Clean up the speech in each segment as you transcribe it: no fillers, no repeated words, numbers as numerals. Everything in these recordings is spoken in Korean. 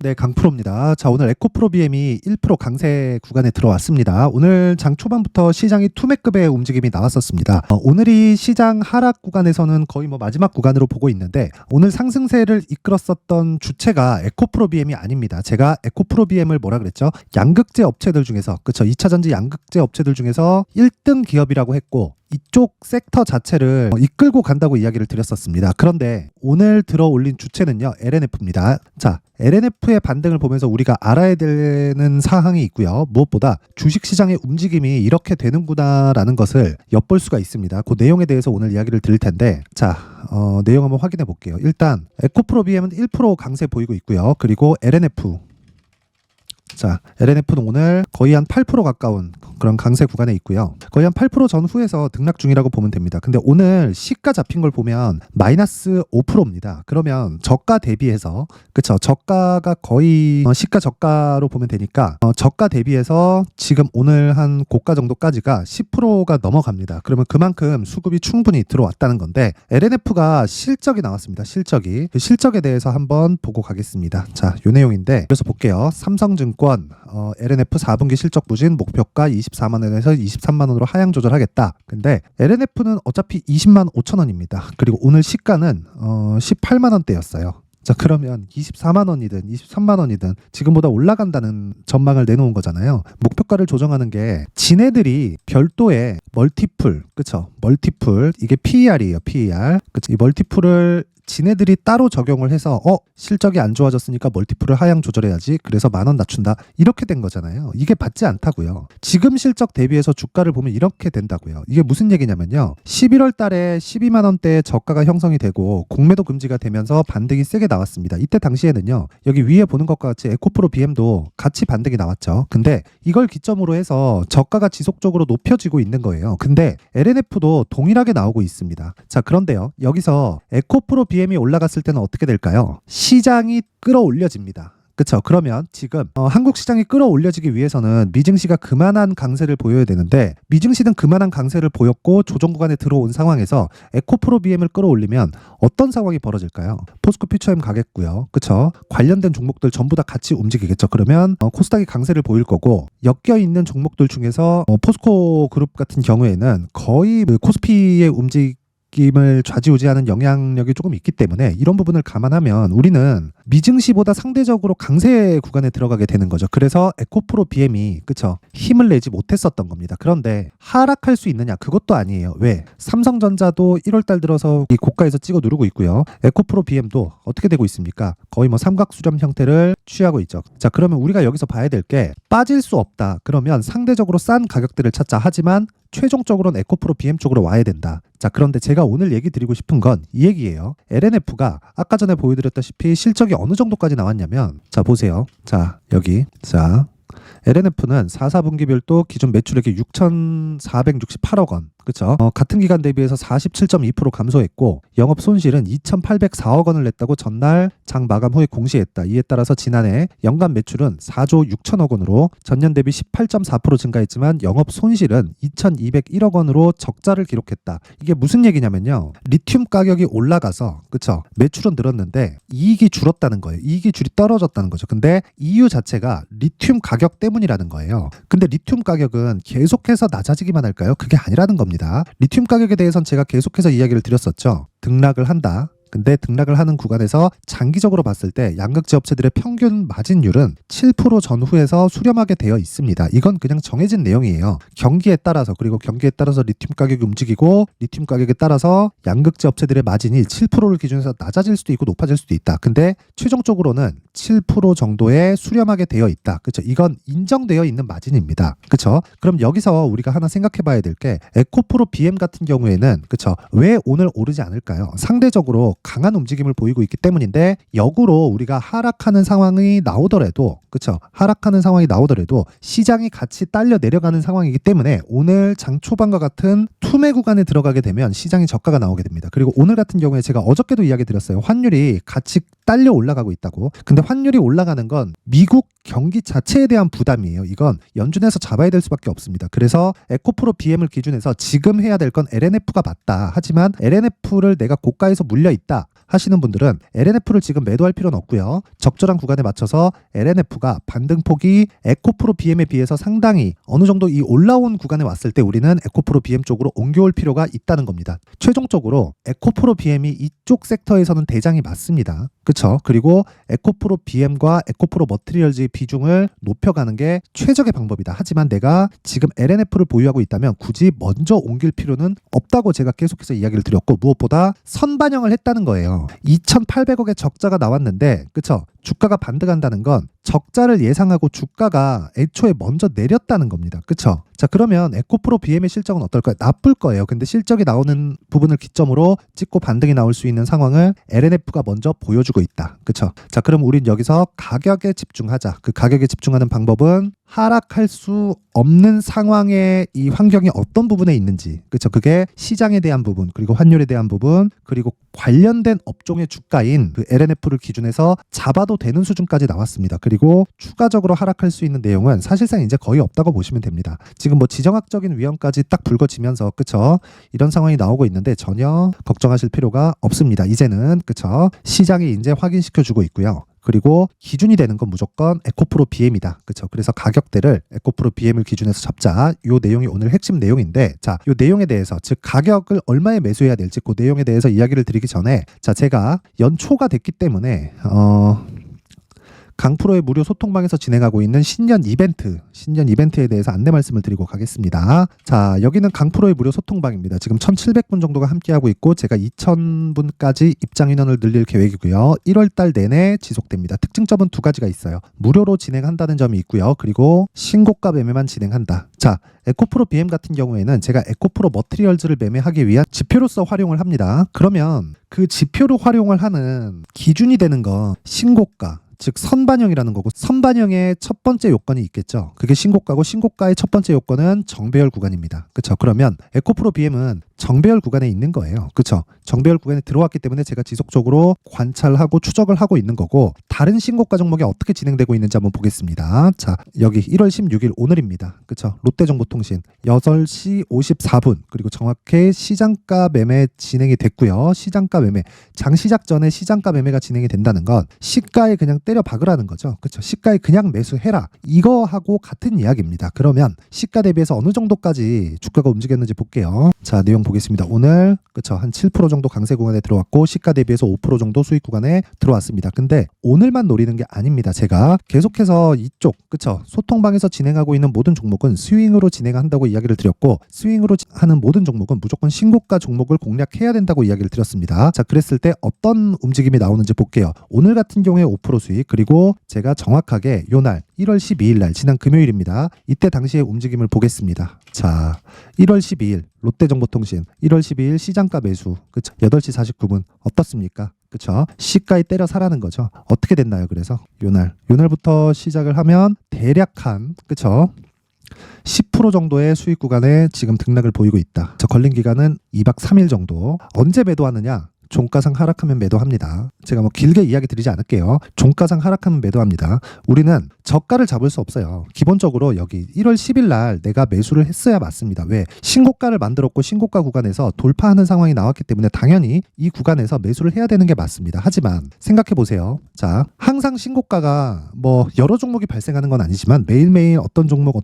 네, 강프로입니다. 자, 오늘 에코프로 BM이 1% 강세 구간에 들어왔습니다. 오늘 장 초반부터 시장이 투매급의 움직임이 나왔었습니다. 오늘이 시장 하락 구간에서는 거의 마지막 구간으로 보고 있는데, 오늘 상승세를 이끌었었던 주체가 에코프로 BM이 아닙니다. 제가 에코프로 BM을 뭐라 그랬죠? 양극재 업체들 중에서, 그쵸? 2차전지 양극재 업체들 중에서 1등 기업이라고 했고, 이쪽 섹터 자체를 이끌고 간다고 이야기를 드렸었습니다. 그런데 오늘 들어 올린 주체는요, LNF입니다. 자, LNF의 반등을 보면서 우리가 알아야 되는 사항이 있고요. 무엇보다 주식시장의 움직임이 이렇게 되는구나라는 것을 엿볼 수가 있습니다. 그 내용에 대해서 오늘 이야기를 드릴 텐데, 자, 내용 한번 확인해 볼게요. 일단 에코프로 BM은 1% 강세 보이고 있고요. 그리고 LNF, 자, LNF는 오늘 거의 한 8% 가까운 그런 강세 구간에 있고요. 거의 한 8% 전후에서 등락 중이라고 보면 됩니다. 근데 오늘 시가 잡힌 걸 보면 마이너스 5%입니다. 그러면 저가 대비해서, 그쵸? 저가가 거의 시가 저가로 보면 되니까 저가 대비해서 지금 오늘 한 고가 정도까지가 10%가 넘어갑니다. 그러면 그만큼 수급이 충분히 들어왔다는 건데, LNF가 실적이 나왔습니다. 실적이. 그 실적에 대해서 한번 보고 가겠습니다. 자, 요 내용인데, 그래서 볼게요. 삼성증권 LNF 4분기 실적 부진 목표가 24만 원에서 23만 원으로 하향 조절하겠다. 근데 LNF는 어차피 20만 5천 원입니다. 그리고 오늘 시가는 18만 원대였어요. 자, 그러면 24만 원이든 23만 원이든 지금보다 올라간다는 전망을 내놓은 거잖아요. 목표가를 조정하는 게 지네들이 별도의 멀티플, 그쵸? 멀티플, 이게 PER이에요. PER. 그쵸? 이 멀티플을 지네들이 따로 적용을 해서 실적이 안 좋아졌으니까 멀티플을 하향 조절해야지, 그래서 10,000원 낮춘다, 이렇게 된 거잖아요. 이게 맞지 않다고요. 지금 실적 대비해서 주가를 보면 이렇게 된다고요. 이게 무슨 얘기냐면요, 11월 달에 12만 원대의 저가가 형성이 되고 공매도 금지가 되면서 반등이 세게 나왔습니다. 이때 당시에는요, 여기 위에 보는 것과 같이 에코프로 BM도 같이 반등이 나왔죠. 근데 이걸 기점으로 해서 저가가 지속적으로 높여지고 있는 거예요. 근데 LNF도 동일하게 나오고 있습니다. 자, 그런데요, 여기서 에코프로 BM이 올라갔을 때는 어떻게 될까요? 시장이 끌어올려집니다. 그쵸? 그러면 지금 한국 시장이 끌어올려지기 위해서는 미증시가 그만한 강세를 보여야 되는데, 미증시는 그만한 강세를 보였고 조정 구간에 들어온 상황에서 에코프로 BM을 끌어올리면 어떤 상황이 벌어질까요? 포스코 퓨처엠 가겠고요. 그쵸? 관련된 종목들 전부 다 같이 움직이겠죠. 그러면 코스닥이 강세를 보일 거고, 엮여있는 종목들 중에서 포스코 그룹 같은 경우에는 거의 코스피의 움직임을 좌지우지하는 영향력이 조금 있기 때문에, 이런 부분을 감안하면 우리는 미증시보다 상대적으로 강세 구간에 들어가게 되는 거죠. 그래서 에코프로 BM이, 그쵸, 힘을 내지 못했었던 겁니다. 그런데 하락할 수 있느냐? 그것도 아니에요. 왜? 삼성전자도 1월달 들어서 이 고가에서 찍어 누르고 있고요. 에코프로 BM도 어떻게 되고 있습니까? 거의 삼각수렴 형태를 취하고 있죠. 자, 그러면 우리가 여기서 봐야 될 게, 빠질 수 없다. 그러면 상대적으로 싼 가격대를 찾자. 하지만 최종적으로는 에코프로 BM 쪽으로 와야 된다. 자, 그런데 제가 오늘 얘기 드리고 싶은 건 이 얘기예요. LNF가 아까 전에 보여드렸다시피 실적이 어느 정도까지 나왔냐면, 자, 보세요. 자, 여기. 자, LNF는 4, 4분기별도 기준 매출액이 6,468억 원. 그쵸? 같은 기간 대비해서 47.2% 감소했고, 영업 손실은 2,804억 원을 냈다고 전날 장 마감 후에 공시했다. 이에 따라서 지난해 연간 매출은 4조 6천억 원으로 전년 대비 18.4% 증가했지만 영업 손실은 2,201억 원으로 적자를 기록했다. 이게 무슨 얘기냐면요, 리튬 가격이 올라가서, 그쵸, 매출은 늘었는데 이익이 줄었다는 거예요. 이익이 줄이 떨어졌다는 거죠. 근데 이유 자체가 리튬 가격 때문이라는 거예요. 근데 리튬 가격은 계속해서 낮아지기만 할까요? 그게 아니라는 겁니다. 리튬 가격에 대해서는 제가 계속해서 이야기를 드렸었죠. 등락을 한다. 근데 등락을 하는 구간에서 장기적으로 봤을 때 양극재 업체들의 평균 마진율은 7% 전후에서 수렴하게 되어 있습니다. 이건 그냥 정해진 내용이에요. 경기에 따라서, 그리고 경기에 따라서 리튬 가격이 움직이고, 리튬 가격에 따라서 양극재 업체들의 마진이 7%를 기준해서 낮아질 수도 있고 높아질 수도 있다. 근데 최종적으로는 7% 정도에 수렴하게 되어 있다. 그렇죠? 이건 인정되어 있는 마진입니다. 그렇죠? 그럼 여기서 우리가 하나 생각해 봐야 될 게, 에코프로 BM 같은 경우에는, 그렇죠, 왜 오늘 오르지 않을까요? 상대적으로 강한 움직임을 보이고 있기 때문인데, 역으로 우리가 하락하는 상황이 나오더라도, 그쵸, 하락하는 상황이 나오더라도 시장이 같이 딸려 내려가는 상황이기 때문에 오늘 장 초반과 같은 투매 구간에 들어가게 되면 시장이 저가가 나오게 됩니다. 그리고 오늘 같은 경우에 제가 어저께도 이야기 드렸어요. 환율이 같이 딸려 올라가고 있다고. 근데 환율이 올라가는 건 미국 경기 자체에 대한 부담이에요. 이건 연준에서 잡아야 될 수밖에 없습니다. 그래서 에코프로 BM을 기준해서 지금 해야 될 건 LNF가 맞다. 하지만 LNF를 내가 고가에서 물려 있다. 하시는 분들은 LNF를 지금 매도할 필요는 없고요. 적절한 구간에 맞춰서 LNF가 반등폭이 에코프로 BM에 비해서 상당히 어느 정도 이 올라온 구간에 왔을 때 우리는 에코프로 BM 쪽으로 옮겨올 필요가 있다는 겁니다. 최종적으로 에코프로 BM이 이쪽 섹터에서는 대장이 맞습니다. 그쵸? 그리고 에코프로 BM과 에코프로 머티리얼즈의 비중을 높여가는 게 최적의 방법이다. 하지만 내가 지금 LNF를 보유하고 있다면 굳이 먼저 옮길 필요는 없다고 제가 계속해서 이야기를 드렸고, 무엇보다 선반영을 했다는 거예요. 2,800억의 적자가 나왔는데, 그쵸? 주가가 반등한다는 건 적자를 예상하고 주가가 애초에 먼저 내렸다는 겁니다. 그쵸? 자, 그러면 에코프로 BM의 실적은 어떨까요? 나쁠 거예요. 근데 실적이 나오는 부분을 기점으로 찍고 반등이 나올 수 있는 상황을 LNF가 먼저 보여주고 있다. 그쵸? 자, 그럼 우린 여기서 가격에 집중하자. 그 가격에 집중하는 방법은 하락할 수 없는 상황의 이 환경이 어떤 부분에 있는지, 그쵸? 그게 시장에 대한 부분, 그리고 환율에 대한 부분, 그리고 관련된 업종의 주가인 그 LNF를 기준해서 잡아도 되는 수준까지 나왔습니다. 그리고 추가적으로 하락할 수 있는 내용은 사실상 이제 거의 없다고 보시면 됩니다. 지금 뭐 지정학적인 위험까지 딱 불거지면서, 그쵸? 이런 상황이 나오고 있는데 전혀 걱정하실 필요가 없습니다. 이제는, 그쵸? 시장이 이제 확인시켜주고 있고요. 그리고 기준이 되는 건 무조건 에코프로 BM이다. 그렇죠? 그래서 가격대를 에코프로 BM을 기준해서 잡자. 요 내용이 오늘 핵심 내용인데, 자, 요 내용에 대해서, 즉 가격을 얼마에 매수해야 될지 그 내용에 대해서 이야기를 드리기 전에, 자, 제가 연초가 됐기 때문에 강프로의 무료 소통방에서 진행하고 있는 신년 이벤트에 대해서 안내 말씀을 드리고 가겠습니다. 자, 여기는 강프로의 무료 소통방입니다. 지금 1,700분 정도가 함께하고 있고 제가 2,000분까지 입장 인원을 늘릴 계획이고요. 1월달 내내 지속됩니다. 특징점은 두 가지가 있어요. 무료로 진행한다는 점이 있고요. 그리고 신고가 매매만 진행한다. 자, 에코프로 BM 같은 경우에는 제가 에코프로 머티리얼즈를 매매하기 위한 지표로서 활용을 합니다. 그러면 그 지표로 활용을 하는 기준이 되는 건 신고가, 즉 선반영이라는 거고, 선반영의 첫 번째 요건이 있겠죠. 그게 신고가고, 신고가의 첫 번째 요건은 정배열 구간입니다. 그렇죠? 그러면 에코프로 BM은 정배열 구간에 있는 거예요. 그렇죠? 정배열 구간에 들어왔기 때문에 제가 지속적으로 관찰하고 추적을 하고 있는 거고, 다른 신고가 종목이 어떻게 진행되고 있는지 한번 보겠습니다. 자, 여기 1월 16일 오늘입니다. 그렇죠? 롯데정보통신 8시 54분, 그리고 정확히 시장가 매매 진행이 됐고요. 시장가 매매, 장시작 전에 시장가 매매가 진행이 된다는 건 시가에 그냥 때려 박으라는 거죠. 그렇죠? 시가에 그냥 매수해라. 이거하고 같은 이야기입니다. 그러면 시가 대비해서 어느 정도까지 주가가 움직였는지 볼게요. 자, 내용 보겠습니다. 오늘, 그렇죠? 한 7% 정도 강세 구간에 들어왔고 시가 대비해서 5% 정도 수익 구간에 들어왔습니다. 근데 오늘만 노리는 게 아닙니다. 제가 계속해서 이쪽, 그렇죠? 소통방에서 진행하고 있는 모든 종목은 스윙으로 진행한다고 이야기를 드렸고, 스윙으로 하는 모든 종목은 무조건 신고가 종목을 공략해야 된다고 이야기를 드렸습니다. 자, 그랬을 때 어떤 움직임이 나오는지 볼게요. 오늘 같은 경우에 5% 수익, 그리고 제가 정확하게 요날 1월 12일 날, 지난 금요일입니다. 이때 당시의 움직임을 보겠습니다. 자, 1월 12일 롯데정보통신 1월 12일 시장가 매수, 그쵸? 8시 49분 어떻습니까? 그쵸? 시가에 때려 사라는 거죠. 어떻게 됐나요? 그래서 요날부터 시작을 하면 대략 한, 그쵸? 10% 정도의 수익 구간에 지금 등락을 보이고 있다. 저 걸린 기간은 2박 3일 정도. 언제 매도하느냐? 종가상 하락하면 매도합니다. 제가 뭐 길게 이야기 드리지 않을게요. 종가상 하락하면 매도합니다. 우리는 저가를 잡을 수 없어요. 기본적으로 여기 1월 10일 날 내가 매수를 했어야 맞습니다. 왜? 신고가를 만들었고 신고가 구간에서 돌파하는 상황이 나왔기 때문에 당연히 이 구간에서 매수를 해야 되는 게 맞습니다. 하지만 생각해 보세요. 자, 항상 신고가가 뭐 여러 종목이 발생하는 건 아니지만 매일매일 어떤 종목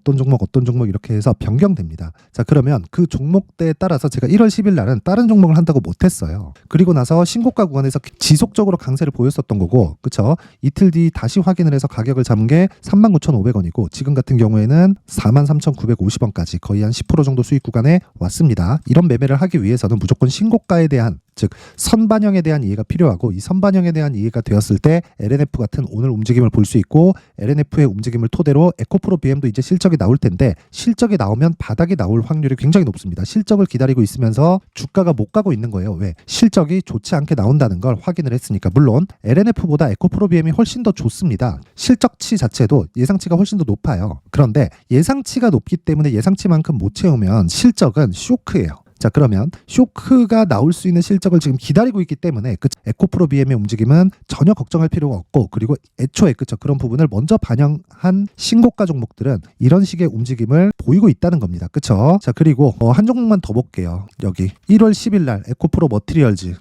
이렇게 해서 변경됩니다. 자, 그러면 그 종목대에 따라서 제가 1월 10일 날은 다른 종목을 한다고 못했어요. 그리고 나서 신고가 구간에서 지속적으로 강세를 보였었던 거고, 그쵸? 이틀 뒤 다시 확인을 해서 가격을 잡은 게 39,500원이고 지금 같은 경우에는 43,950원까지 거의 한 10% 정도 수익 구간에 왔습니다. 이런 매매를 하기 위해서는 무조건 신고가에 대한, 즉 선반영에 대한 이해가 필요하고, 이 선반영에 대한 이해가 되었을 때 LNF 같은 오늘 움직임을 볼 수 있고, LNF의 움직임을 토대로 에코프로 BM도 이제 실적이 나올 텐데, 실적이 나오면 바닥이 나올 확률이 굉장히 높습니다. 실적을 기다리고 있으면서 주가가 못 가고 있는 거예요. 왜? 실적이 좋지 않게 나온다는 걸 확인을 했으니까. 물론 LNF보다 에코프로 BM이 훨씬 더 좋습니다. 실적치 자체도 예상치가 훨씬 더 높아요. 그런데 예상치가 높기 때문에 예상치만큼 못 채우면 실적은 쇼크예요. 자, 그러면 쇼크가 나올 수 있는 실적을 지금 기다리고 있기 때문에 에코프로 BM의 움직임은 전혀 걱정할 필요가 없고, 그리고 애초에 그런 부분을 먼저 반영한 신고가 종목들은 이런 식의 움직임을 보이고 있다는 겁니다. 그쵸? 자, 그리고 한 종목만 더 볼게요. 여기 1월 10일 날 에코프로 머티리얼즈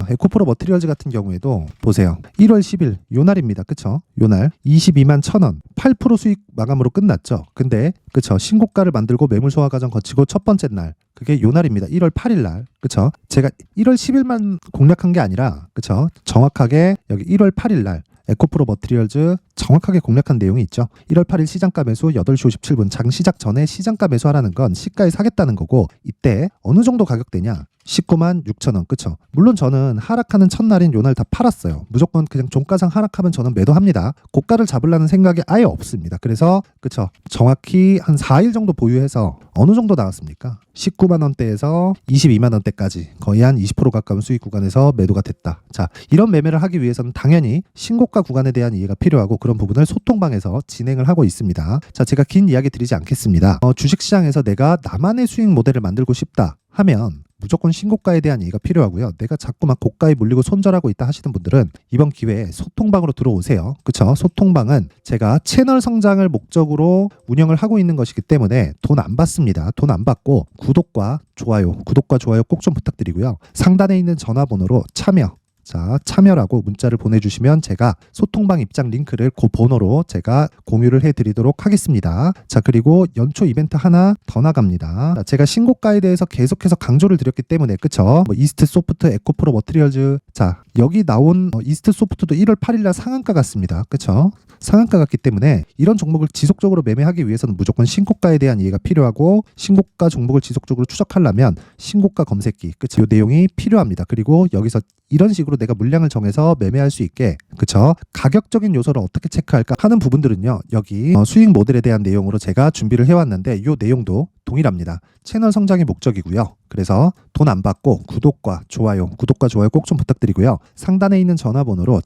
같은 경우에도 보세요. 1월 10일 요 날입니다. 그쵸? 요 날 22만 1,000원 8% 수익 마감으로 끝났죠. 근데 신고가를 만들고 매물 소화 과정 거치고 첫 번째 날, 그게 요 날입니다. 1월 8일 날. 그쵸? 제가 1월 10일만 공략한 게 아니라, 그쵸? 정확하게 여기 1월 8일 날 에코프로 머티리얼즈 정확하게 공략한 내용이 있죠. 1월 8일 시장가 매수 8시 57분 장 시작 전에 시장가 매수하라는 건 시가에 사겠다는 거고, 이때 어느 정도 가격대냐? 19만 6천 원. 그쵸? 물론 저는 하락하는 첫날인 요날 다 팔았어요. 무조건 그냥 종가상 하락하면 저는 매도합니다. 고가를 잡으려는 생각이 아예 없습니다. 그래서 정확히 한 4일 정도 보유해서 어느 정도 나왔습니까? 19만 원대에서 22만 원대까지 거의 한 20% 가까운 수익 구간에서 매도가 됐다. 자, 이런 매매를 하기 위해서는 당연히 신고가 구간에 대한 이해가 필요하고, 그런 부분을 소통방에서 진행을 하고 있습니다. 자, 제가 긴 이야기 드리지 않겠습니다. 주식시장에서 내가 나만의 수익 모델을 만들고 싶다 하면 무조건 신고가에 대한 이해가 필요하고요. 내가 자꾸 막 고가에 물리고 손절하고 있다 하시는 분들은 이번 기회에 소통방으로 들어오세요. 그쵸? 소통방은 제가 채널 성장을 목적으로 운영을 하고 있는 것이기 때문에 돈 안 받습니다. 돈 안 받고 구독과 좋아요 꼭 좀 부탁드리고요. 상단에 있는 전화번호로 참여라고 문자를 보내주시면 제가 소통방 입장 링크를 그 번호로 제가 공유를 해드리도록 하겠습니다. 자, 그리고 연초 이벤트 하나 더 나갑니다. 자, 제가 신고가에 대해서 계속해서 강조를 드렸기 때문에, 그쵸? 이스트 소프트, 에코프로 머티리얼즈, 자, 여기 나온 이스트 소프트도 1월 8일 날 상한가 같습니다. 그쵸? 상한가 같기 때문에 이런 종목을 지속적으로 매매하기 위해서는 무조건 신고가에 대한 이해가 필요하고, 신고가 종목을 지속적으로 추적하려면 신고가 검색기, 그쵸? 이 내용이 필요합니다. 그리고 여기서 이런 식으로 내가 물량을 정해서 매매할 수 있게, 그쵸? 가격적인 요소를 어떻게 체크할까 하는 부분들은요, 여기 수익 모델에 대한 내용으로 제가 준비를 해왔는데, 이 내용도 동일합니다. 채널 성장이 목적이고요. 그래서 돈 안 받고 구독과 좋아요 꼭 좀 부탁드리고요. 상단에 있는 전화번호로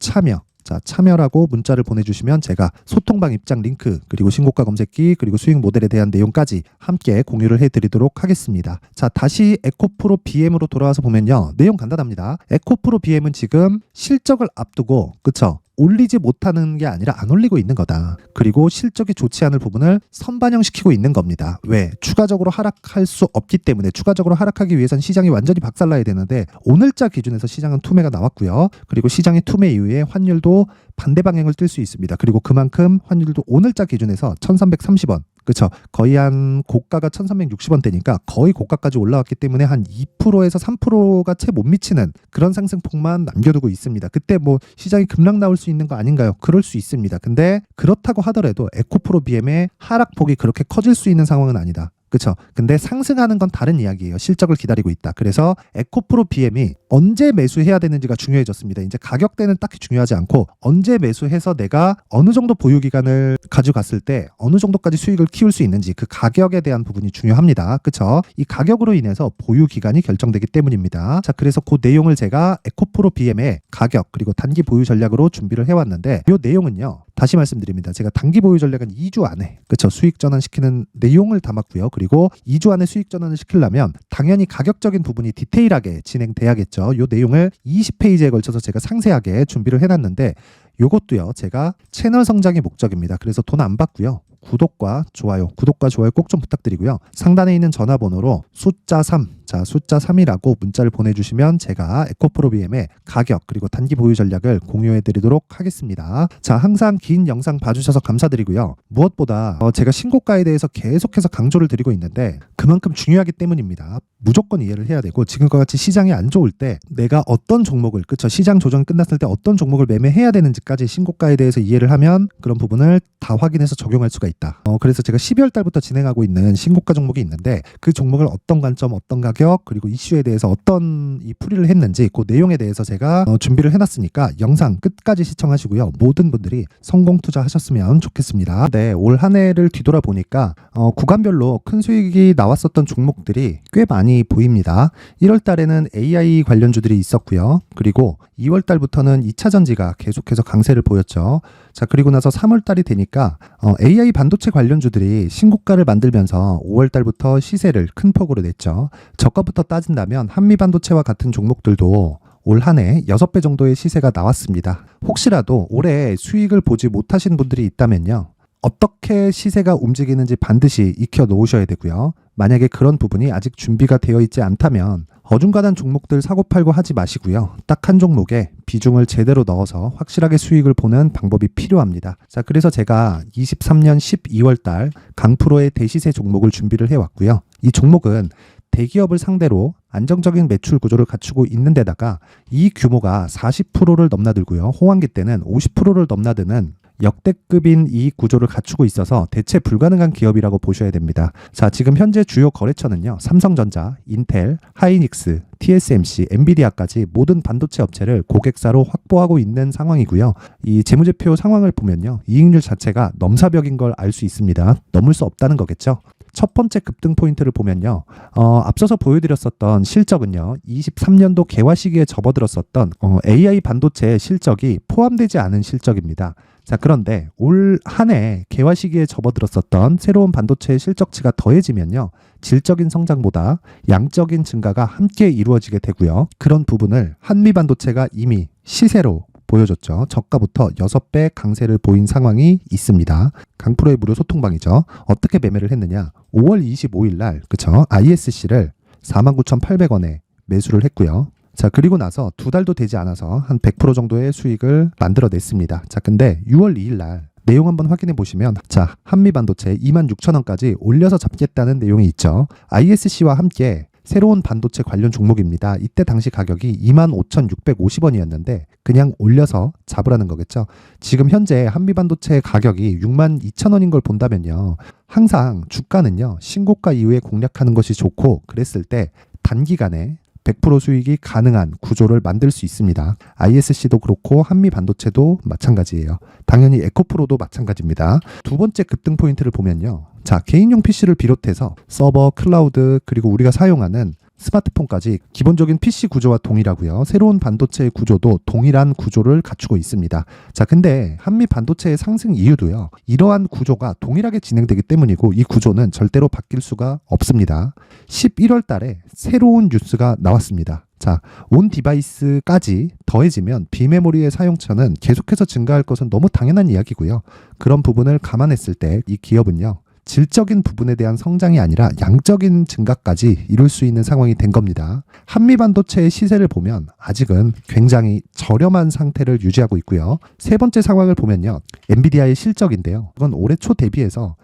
참여라고 문자를 보내주시면 제가 소통방 입장 링크, 그리고 신고가 검색기, 그리고 수익 모델에 대한 내용까지 함께 공유를 해드리도록 하겠습니다. 자, 다시 에코프로 BM으로 돌아와서 보면요, 내용 간단합니다. 에코프로 BM은 지금 실적을 앞두고, 그쵸? 올리지 못하는 게 아니라 안 올리고 있는 거다. 그리고 실적이 좋지 않을 부분을 선반영시키고 있는 겁니다. 왜? 추가적으로 하락할 수 없기 때문에. 추가적으로 하락하기 위해선 시장이 완전히 박살나야 되는데, 오늘자 기준에서 시장은 투매가 나왔고요. 그리고 시장의 투매 이후에 환율도 반대 방향을 뜰 수 있습니다. 그리고 그만큼 환율도 오늘자 기준에서 1330원, 그쵸? 거의 한 고가가 1360원대니까 거의 고가까지 올라왔기 때문에 한 2%에서 3%가 채 못 미치는 그런 상승폭만 남겨두고 있습니다. 그때 시장이 급락 나올 수 있는 거 아닌가요? 그럴 수 있습니다. 근데 그렇다고 하더라도 에코프로 BM의 하락폭이 그렇게 커질 수 있는 상황은 아니다. 그쵸? 근데 상승하는 건 다른 이야기예요. 실적을 기다리고 있다. 그래서 에코프로 BM이 언제 매수해야 되는지가 중요해졌습니다. 이제 가격대는 딱히 중요하지 않고, 언제 매수해서 내가 어느 정도 보유 기간을 가져갔을 때 어느 정도까지 수익을 키울 수 있는지, 그 가격에 대한 부분이 중요합니다. 그쵸? 이 가격으로 인해서 보유 기간이 결정되기 때문입니다. 자, 그래서 그 내용을 제가 에코프로 BM의 가격, 그리고 단기 보유 전략으로 준비를 해왔는데, 이 내용은요, 다시 말씀드립니다. 제가 단기 보유 전략은 2주 안에, 그쵸? 수익 전환시키는 내용을 담았고요. 그리고 2주 안에 수익 전환을 시키려면 당연히 가격적인 부분이 디테일하게 진행돼야겠죠. 이 내용을 20페이지에 걸쳐서 제가 상세하게 준비를 해놨는데, 요것도요, 제가 채널 성장이 목적입니다. 그래서 돈 안 받고요. 구독과 좋아요 꼭 좀 부탁드리고요. 상단에 있는 전화번호로 숫자 3이라고 문자를 보내주시면 제가 에코프로 BM의 가격, 그리고 단기 보유 전략을 공유해드리도록 하겠습니다. 자, 항상 긴 영상 봐주셔서 감사드리고요. 무엇보다 제가 신고가에 대해서 계속해서 강조를 드리고 있는데, 그만큼 중요하기 때문입니다. 무조건 이해를 해야 되고, 지금과 같이 시장이 안 좋을 때 내가 어떤 종목을, 그쵸? 시장 조정이 끝났을 때 어떤 종목을 매매해야 되는지까지 신고가에 대해서 이해를 하면 그런 부분을 다 확인해서 적용할 수가 있다. 그래서 제가 12월 달부터 진행하고 있는 신고가 종목이 있는데, 그 종목을 어떤 관점, 어떤 가격, 그리고 이슈에 대해서 어떤 풀이를 했는지 그 내용에 대해서 제가 준비를 해놨으니까 영상 끝까지 시청하시고요. 모든 분들이 성공 투자하셨으면 좋겠습니다. 네, 올 한 해를 뒤돌아보니까 구간별로 큰 수익이 나왔었던 종목들이 꽤 많이 보입니다. 1월 달에는 AI 관련주들이 있었고요. 그리고 2월 달부터는 2차 전지가 계속해서 강세를 보였죠. 자, 그리고 나서 3월 달이 되니까 AI 반도체 관련주들이 신고가를 만들면서 5월 달부터 시세를 큰 폭으로 냈죠. 저가부터 따진다면 한미 반도체와 같은 종목들도 올 한 해 6배 정도의 시세가 나왔습니다. 혹시라도 올해 수익을 보지 못하신 분들이 있다면요, 어떻게 시세가 움직이는지 반드시 익혀 놓으셔야 되고요. 만약에 그런 부분이 아직 준비가 되어 있지 않다면 어중간한 종목들 사고팔고 하지 마시고요. 딱 한 종목에 비중을 제대로 넣어서 확실하게 수익을 보는 방법이 필요합니다. 자, 그래서 제가 23년 12월 달 강프로의 대시세 종목을 준비를 해왔고요. 이 종목은 대기업을 상대로 안정적인 매출 구조를 갖추고 있는 데다가 이 규모가 40%를 넘나들고요. 호황기 때는 50%를 넘나드는 역대급인 이익 구조를 갖추고 있어서 대체 불가능한 기업이라고 보셔야 됩니다. 자, 지금 현재 주요 거래처는요, 삼성전자, 인텔, 하이닉스, TSMC, 엔비디아까지 모든 반도체 업체를 고객사로 확보하고 있는 상황이고요. 이 재무제표 상황을 보면요, 이익률 자체가 넘사벽인 걸 알 수 있습니다. 넘을 수 없다는 거겠죠. 첫 번째 급등 포인트를 보면요, 앞서서 보여드렸었던 실적은요, 23년도 개화 시기에 접어들었었던 AI 반도체 실적이 포함되지 않은 실적입니다. 자, 그런데 올 한 해 개화 시기에 접어들었었던 새로운 반도체의 실적치가 더해지면요, 질적인 성장보다 양적인 증가가 함께 이루어지게 되고요. 그런 부분을 한미 반도체가 이미 시세로 보여줬죠. 저가부터 6배 강세를 보인 상황이 있습니다. 강프로의 무료 소통방이죠. 어떻게 매매를 했느냐? 5월 25일 날, 그쵸? ISC를 49,800원에 매수를 했고요. 자, 그리고 나서 2달도 되지 않아서 한 100% 정도의 수익을 만들어냈습니다. 자, 근데 6월 2일 날 내용 한번 확인해 보시면, 자, 한미반도체 26,000원까지 올려서 잡겠다는 내용이 있죠. ISC와 함께 새로운 반도체 관련 종목입니다. 이때 당시 가격이 25,650원이었는데 그냥 올려서 잡으라는 거겠죠. 지금 현재 한미반도체 가격이 62,000원인 걸 본다면요, 항상 주가는요, 신고가 이후에 공략하는 것이 좋고, 그랬을 때 단기간에 100% 수익이 가능한 구조를 만들 수 있습니다. ISC도 그렇고 한미 반도체도 마찬가지예요. 당연히 에코프로도 마찬가지입니다. 두 번째 급등 포인트를 보면요, 자, 개인용 PC를 비롯해서 서버, 클라우드, 그리고 우리가 사용하는 스마트폰까지 기본적인 PC 구조와 동일하고요. 새로운 반도체의 구조도 동일한 구조를 갖추고 있습니다. 자, 근데 한미 반도체의 상승 이유도요, 이러한 구조가 동일하게 진행되기 때문이고, 이 구조는 절대로 바뀔 수가 없습니다. 11월 달에 새로운 뉴스가 나왔습니다. 자, 온 디바이스까지 더해지면 비메모리의 사용처는 계속해서 증가할 것은 너무 당연한 이야기고요. 그런 부분을 감안했을 때 이 기업은요, 질적인 부분에 대한 성장이 아니라 양적인 증가까지 이룰 수 있는 상황이 된 겁니다. 한미 반도체의 시세를 보면 아직은 굉장히 저렴한 상태를 유지하고 있고요. 세 번째 상황을 보면요, 엔비디아의 실적인데요, 이건 올해 초 대비해서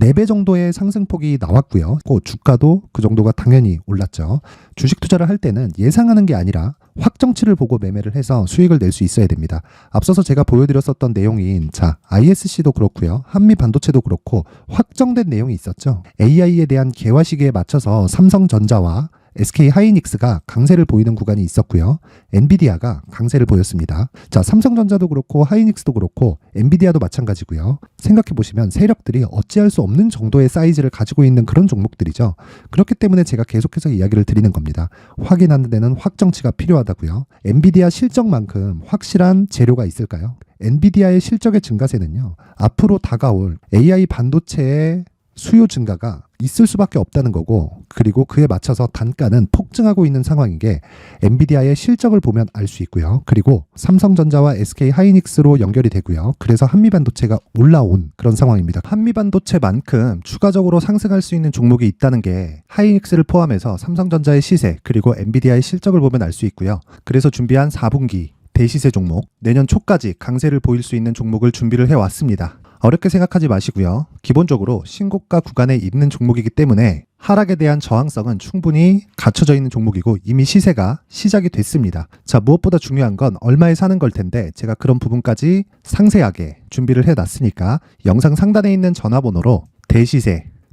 4배 정도의 상승폭이 나왔고요. 주가도 그 정도가 당연히 올랐죠. 주식 투자를 할 때는 예상하는 게 아니라 확정치를 보고 매매를 해서 수익을 낼 수 있어야 됩니다. 앞서서 제가 보여드렸었던 내용인, 자, ISC도 그렇고요, 한미 반도체도 그렇고 확정된 내용이 있었죠. AI에 대한 개화 시기에 맞춰서 삼성전자와 SK 하이닉스가 강세를 보이는 구간이 있었고요. 엔비디아가 강세를 보였습니다. 자, 삼성전자도 그렇고 하이닉스도 그렇고 엔비디아도 마찬가지고요. 생각해 보시면 세력들이 어찌할 수 없는 정도의 사이즈를 가지고 있는 그런 종목들이죠. 그렇기 때문에 제가 계속해서 이야기를 드리는 겁니다. 확인하는 데는 확정치가 필요하다고요. 엔비디아 실적만큼 확실한 재료가 있을까요? 엔비디아의 실적의 증가세는요, 앞으로 다가올 AI 반도체의 수요 증가가 있을 수밖에 없다는 거고, 그리고 그에 맞춰서 단가는 폭증하고 있는 상황인 게 엔비디아의 실적을 보면 알 수 있고요. 그리고 삼성전자와 SK 하이닉스로 연결이 되고요. 그래서 한미반도체가 올라온 그런 상황입니다. 한미반도체만큼 추가적으로 상승할 수 있는 종목이 있다는 게 하이닉스를 포함해서 삼성전자의 시세, 그리고 엔비디아의 실적을 보면 알 수 있고요. 그래서 준비한 4분기 대시세 종목, 내년 초까지 강세를 보일 수 있는 종목을 준비를 해왔습니다. 어렵게 생각하지 마시고요. 기본적으로 신고가 구간에 있는 종목이기 때문에 하락에 대한 저항성은 충분히 갖춰져 있는 종목이고, 이미 시세가 시작이 됐습니다. 자, 무엇보다 중요한 건 얼마에 사는 걸 텐데, 제가 그런 부분까지 상세하게 준비를 해놨으니까 영상 상단에 있는 전화번호로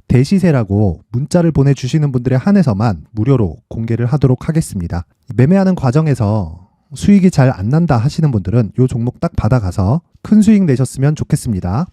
대시세라고 문자를 보내주시는 분들에 한해서만 무료로 공개를 하도록 하겠습니다. 매매하는 과정에서 수익이 잘 안 난다 하시는 분들은 이 종목 딱 받아가서 큰 수익 내셨으면 좋겠습니다.